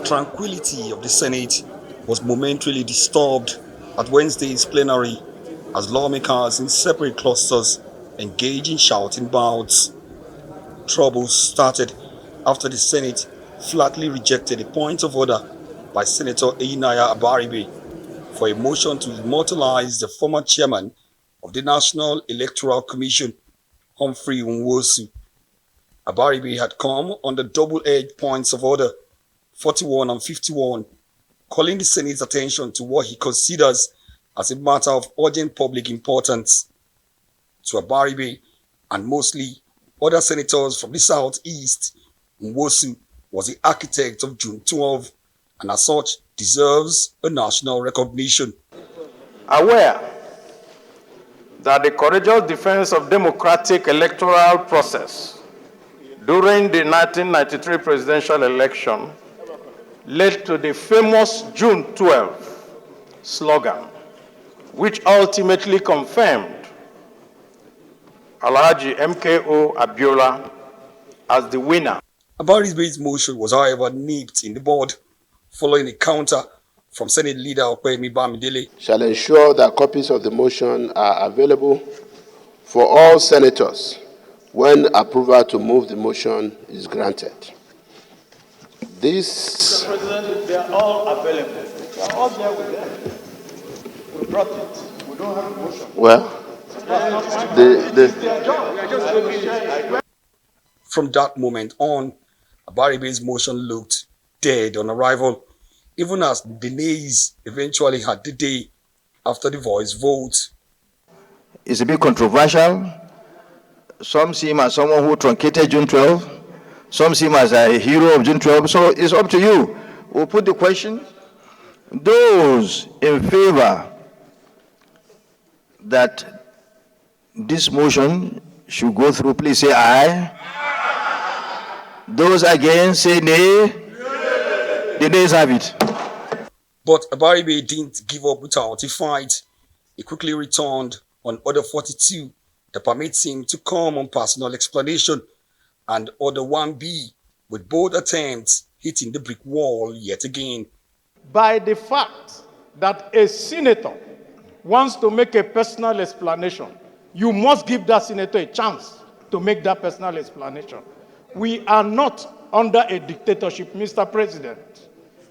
tranquility of the Senate was momentarily disturbed at Wednesday's plenary as lawmakers in separate clusters engaged in shouting bouts. Troubles started after the Senate flatly rejected a point of order by Senator Abaribe for a motion to immortalize the former chairman of the National Electoral Commission, Humphrey Nwosu. Abaribe had come under double-edged points of order 41 and 51, calling the Senate's attention to what he considers as a matter of urgent public importance. To Abaribe and mostly other senators from the southeast, Nwosu was the architect of June 12 and as such deserves a national recognition. Aware that the courageous defense of democratic electoral process during the 1993 presidential election led to the famous June 12 slogan, which ultimately confirmed Alhaji MKO Abiola as the winner. Abaribe's motion was, however, nipped in the bud following a counter from Senate Leader Opeyemi Bamidele. Shall ensure that copies of the motion are available for all senators when approval to move the motion is granted. This... Mr. President, they are all available. They are all there with them. We brought it. We don't have a motion. Well, From that moment on, Abaribe's motion looked dead on arrival, even as the nays eventually had the day after the voice vote. It's a bit controversial. Some see him as someone who truncated June 12. Some see him as a hero of June 12. So it's up to you. We'll put the question. Those in favor that this motion should go through, please say aye. Those against, say nay. The nays have it. But Abaribe didn't give up without a fight. He quickly returned on Order 42 that permits him to come on personal explanation, and Order 1B, with both attempts hitting the brick wall yet again. By the fact that a senator wants to make a personal explanation, you must give that senator a chance to make that personal explanation. We are not under a dictatorship, Mr. President.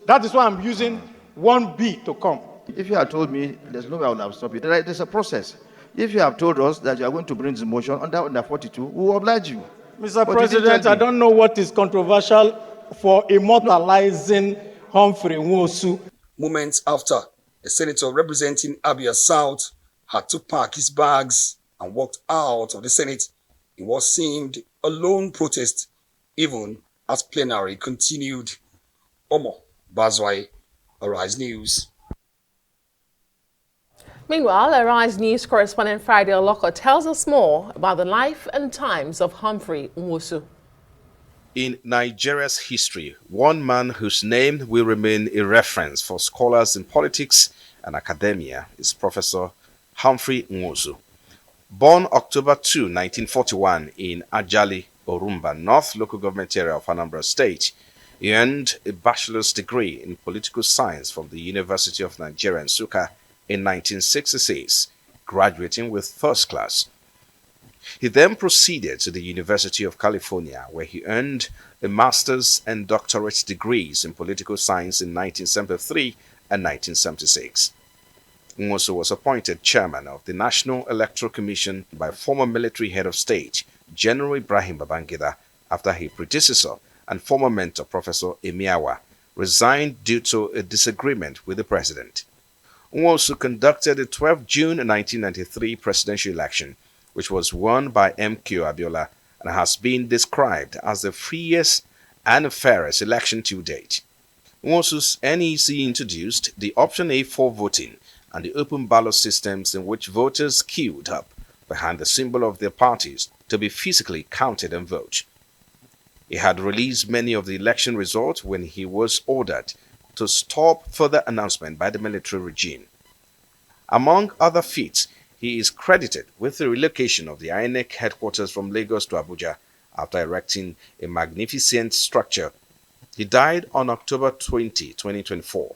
That is why I'm using 1B to come. If you had told me, there's no way I would have stopped it. There's a process. If you have told us that you are going to bring this motion under 42, we will oblige you. Mr. President, I don't know what is controversial for immortalizing Humphrey Nwosu. Moments after, the senator representing Abia South had to pack his bags and walked out of the Senate in what seemed a lone protest, even as plenary continued. Omo Bazwai, Arise News. Meanwhile, Arise News correspondent Friday Oloko tells us more about the life and times of Humphrey Nwosu. In Nigeria's history, one man whose name will remain a reference for scholars in politics and academia is Professor Humphrey Nwosu. Born October 2, 1941 in Ajali, Orumba, North Local Government Area of Anambra State, he earned a bachelor's degree in political science from the University of Nigeria, Nsukka, in 1966, graduating with first class. He then proceeded to the University of California, where he earned a master's and doctorate degrees in political science in 1973 and 1976. Nwosu was appointed chairman of the National Electoral Commission by former military head of state, General Ibrahim Babangida, after his predecessor and former mentor, Professor Emiawa, resigned due to a disagreement with the president. Nwosu conducted the 12 June 1993 presidential election, which was won by MKO Abiola and has been described as the freest and fairest election to date. Nwosu's NEC introduced the Option A4 voting and the open ballot systems in which voters queued up behind the symbol of their parties to be physically counted and vote. He had released many of the election results when he was ordered to stop further announcement by the military regime. Among other feats, he is credited with the relocation of the INEC headquarters from Lagos to Abuja after erecting a magnificent structure He died on October 20, 2024